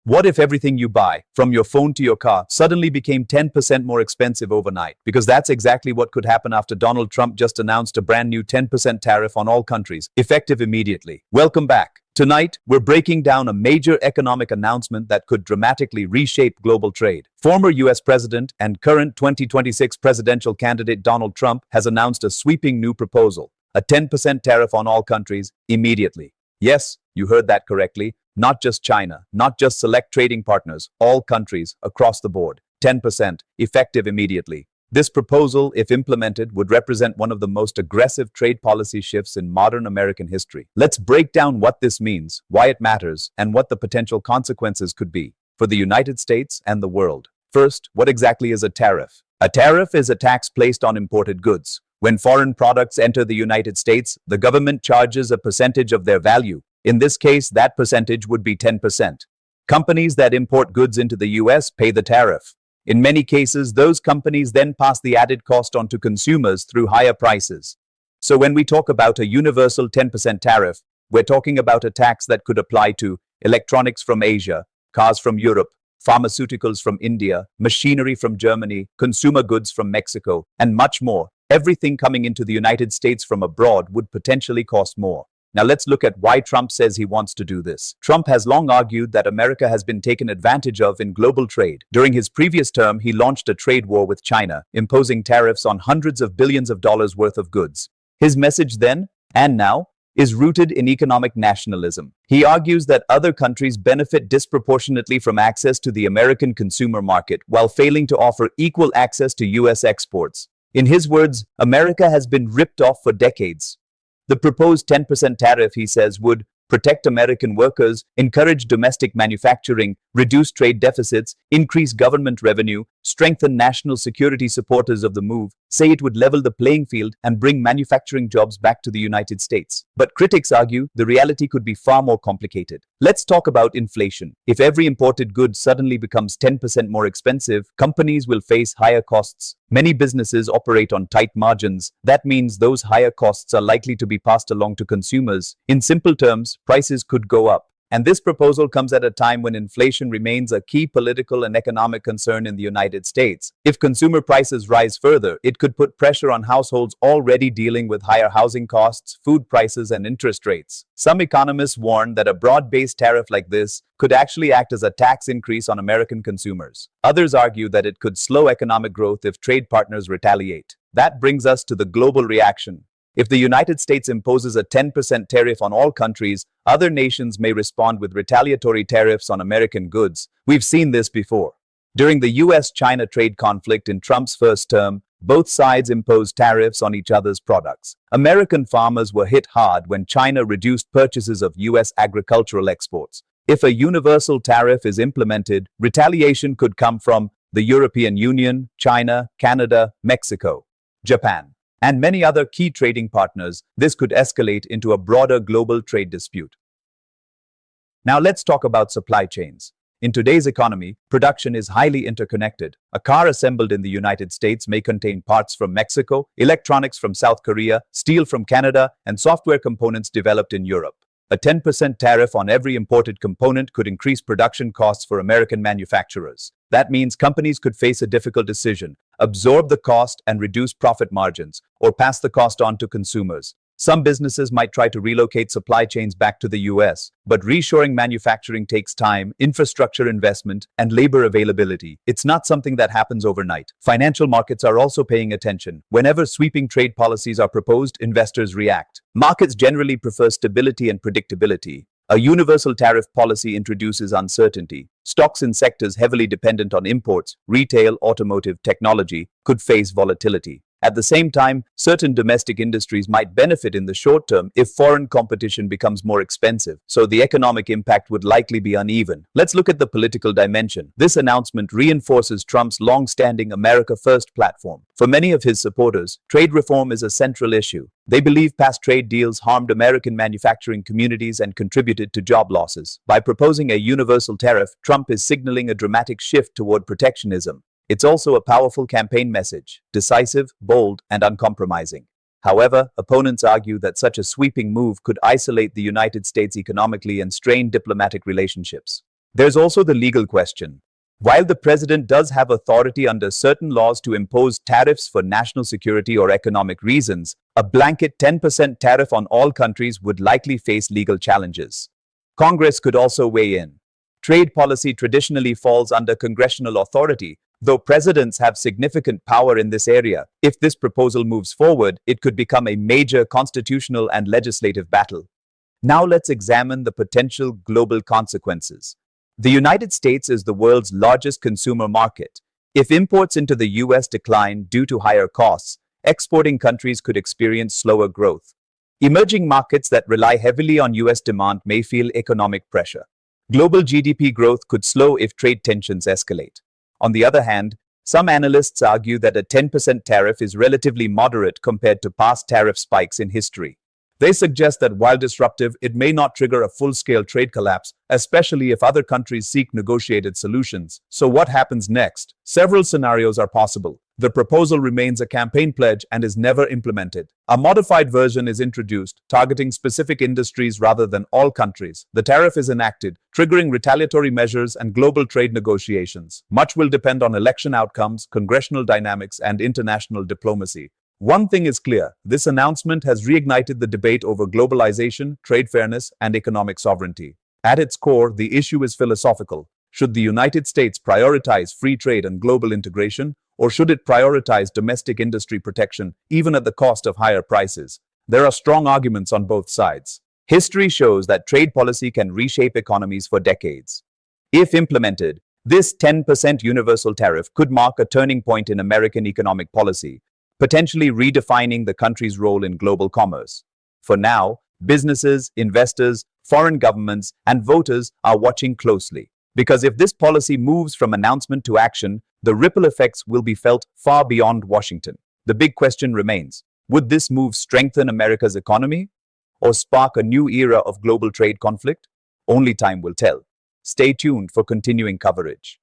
What if everything you buy, from your phone to your car, suddenly became 10% more expensive overnight? Because that's exactly what could happen after Donald Trump just announced a brand new 10% tariff on all countries, effective immediately. Welcome back. Tonight, we're breaking down a major economic announcement that could dramatically reshape global trade. Former US President and current 2026 presidential candidate Donald Trump has announced a sweeping new proposal, a 10% tariff on all countries, immediately. Yes, you heard that correctly. Not just China, not just select trading partners, all countries across the board. 10%, effective immediately. This proposal, if implemented, would represent one of the most aggressive trade policy shifts in modern American history. Let's break down what this means, why it matters, and what the potential consequences could be for the United States and the world. First, what exactly is a tariff? A tariff is a tax placed on imported goods. When foreign products enter the United States, the government charges a percentage of their value. In this case, that percentage would be 10%. Companies that import goods into the US pay the tariff. In many cases, those companies then pass the added cost on to consumers through higher prices. So when we talk about a universal 10% tariff, we're talking about a tax that could apply to electronics from Asia, cars from Europe, pharmaceuticals from India, machinery from Germany, consumer goods from Mexico, and much more. Everything coming into the United States from abroad would potentially cost more. Now let's look at why Trump says he wants to do this. Trump has long argued that America has been taken advantage of in global trade. During his previous term, he launched a trade war with China, imposing tariffs on hundreds of billions of dollars worth of goods. His message then, and now, is rooted in economic nationalism. He argues that other countries benefit disproportionately from access to the American consumer market while failing to offer equal access to US exports. In his words, America has been ripped off for decades. The proposed 10% tariff, he says, would protect American workers, encourage domestic manufacturing, reduce trade deficits, increase government revenue, strengthen national security. Supporters of the move say it would level the playing field and bring manufacturing jobs back to the United States. But critics argue the reality could be far more complicated. Let's talk about inflation. If every imported good suddenly becomes 10% more expensive, companies will face higher costs. Many businesses operate on tight margins. That means those higher costs are likely to be passed along to consumers. In simple terms, prices could go up. And this proposal comes at a time when inflation remains a key political and economic concern in the United States. If consumer prices rise further, it could put pressure on households already dealing with higher housing costs, food prices, and interest rates. Some economists warn that a broad-based tariff like this could actually act as a tax increase on American consumers. Others argue that it could slow economic growth if trade partners retaliate. That brings us to the global reaction. If the United States imposes a 10% tariff on all countries, other nations may respond with retaliatory tariffs on American goods. We've seen this before. During the US-China trade conflict in Trump's first term, both sides imposed tariffs on each other's products. American farmers were hit hard when China reduced purchases of US agricultural exports. If a universal tariff is implemented, retaliation could come from the European Union, China, Canada, Mexico, Japan, and many other key trading partners. This could escalate into a broader global trade dispute. Now let's talk about supply chains. In today's economy, production is highly interconnected. A car assembled in the United States may contain parts from Mexico, electronics from South Korea, steel from Canada, and software components developed in Europe. A 10% tariff on every imported component could increase production costs for American manufacturers. That means companies could face a difficult decision: absorb the cost and reduce profit margins, or pass the cost on to consumers. Some businesses might try to relocate supply chains back to the US, but reshoring manufacturing takes time, infrastructure investment, and labor availability. It's not something that happens overnight. Financial markets are also paying attention. Whenever sweeping trade policies are proposed, investors react. Markets generally prefer stability and predictability. A universal tariff policy introduces uncertainty. Stocks in sectors heavily dependent on imports, retail, automotive, technology, could face volatility. At the same time, certain domestic industries might benefit in the short term if foreign competition becomes more expensive, so the economic impact would likely be uneven. Let's look at the political dimension. This announcement reinforces Trump's long-standing America First platform. For many of his supporters, trade reform is a central issue. They believe past trade deals harmed American manufacturing communities and contributed to job losses. By proposing a universal tariff, Trump is signaling a dramatic shift toward protectionism. It's also a powerful campaign message, decisive, bold, and uncompromising. However, opponents argue that such a sweeping move could isolate the United States economically and strain diplomatic relationships. There's also the legal question. While the president does have authority under certain laws to impose tariffs for national security or economic reasons, a blanket 10% tariff on all countries would likely face legal challenges. Congress could also weigh in. Trade policy traditionally falls under congressional authority, though presidents have significant power in this area. If this proposal moves forward, it could become a major constitutional and legislative battle. Now let's examine the potential global consequences. The United States is the world's largest consumer market. If imports into the US decline due to higher costs, exporting countries could experience slower growth. Emerging markets that rely heavily on US demand may feel economic pressure. Global GDP growth could slow if trade tensions escalate. On the other hand, some analysts argue that a 10% tariff is relatively moderate compared to past tariff spikes in history. They suggest that while disruptive, it may not trigger a full-scale trade collapse, especially if other countries seek negotiated solutions. So what happens next? Several scenarios are possible. The proposal remains a campaign pledge and is never implemented. A modified version is introduced, targeting specific industries rather than all countries. The tariff is enacted, triggering retaliatory measures and global trade negotiations. Much will depend on election outcomes, congressional dynamics, and international diplomacy. One thing is clear, this announcement has reignited the debate over globalization, trade fairness, and economic sovereignty. At its core, the issue is philosophical. Should the United States prioritize free trade and global integration, or should it prioritize domestic industry protection, even at the cost of higher prices? There are strong arguments on both sides. History shows that trade policy can reshape economies for decades. If implemented, this 10% universal tariff could mark a turning point in American economic policy, potentially redefining the country's role in global commerce. For now, businesses, investors, foreign governments, and voters are watching closely. Because if this policy moves from announcement to action, the ripple effects will be felt far beyond Washington. The big question remains, would this move strengthen America's economy or spark a new era of global trade conflict? Only time will tell. Stay tuned for continuing coverage.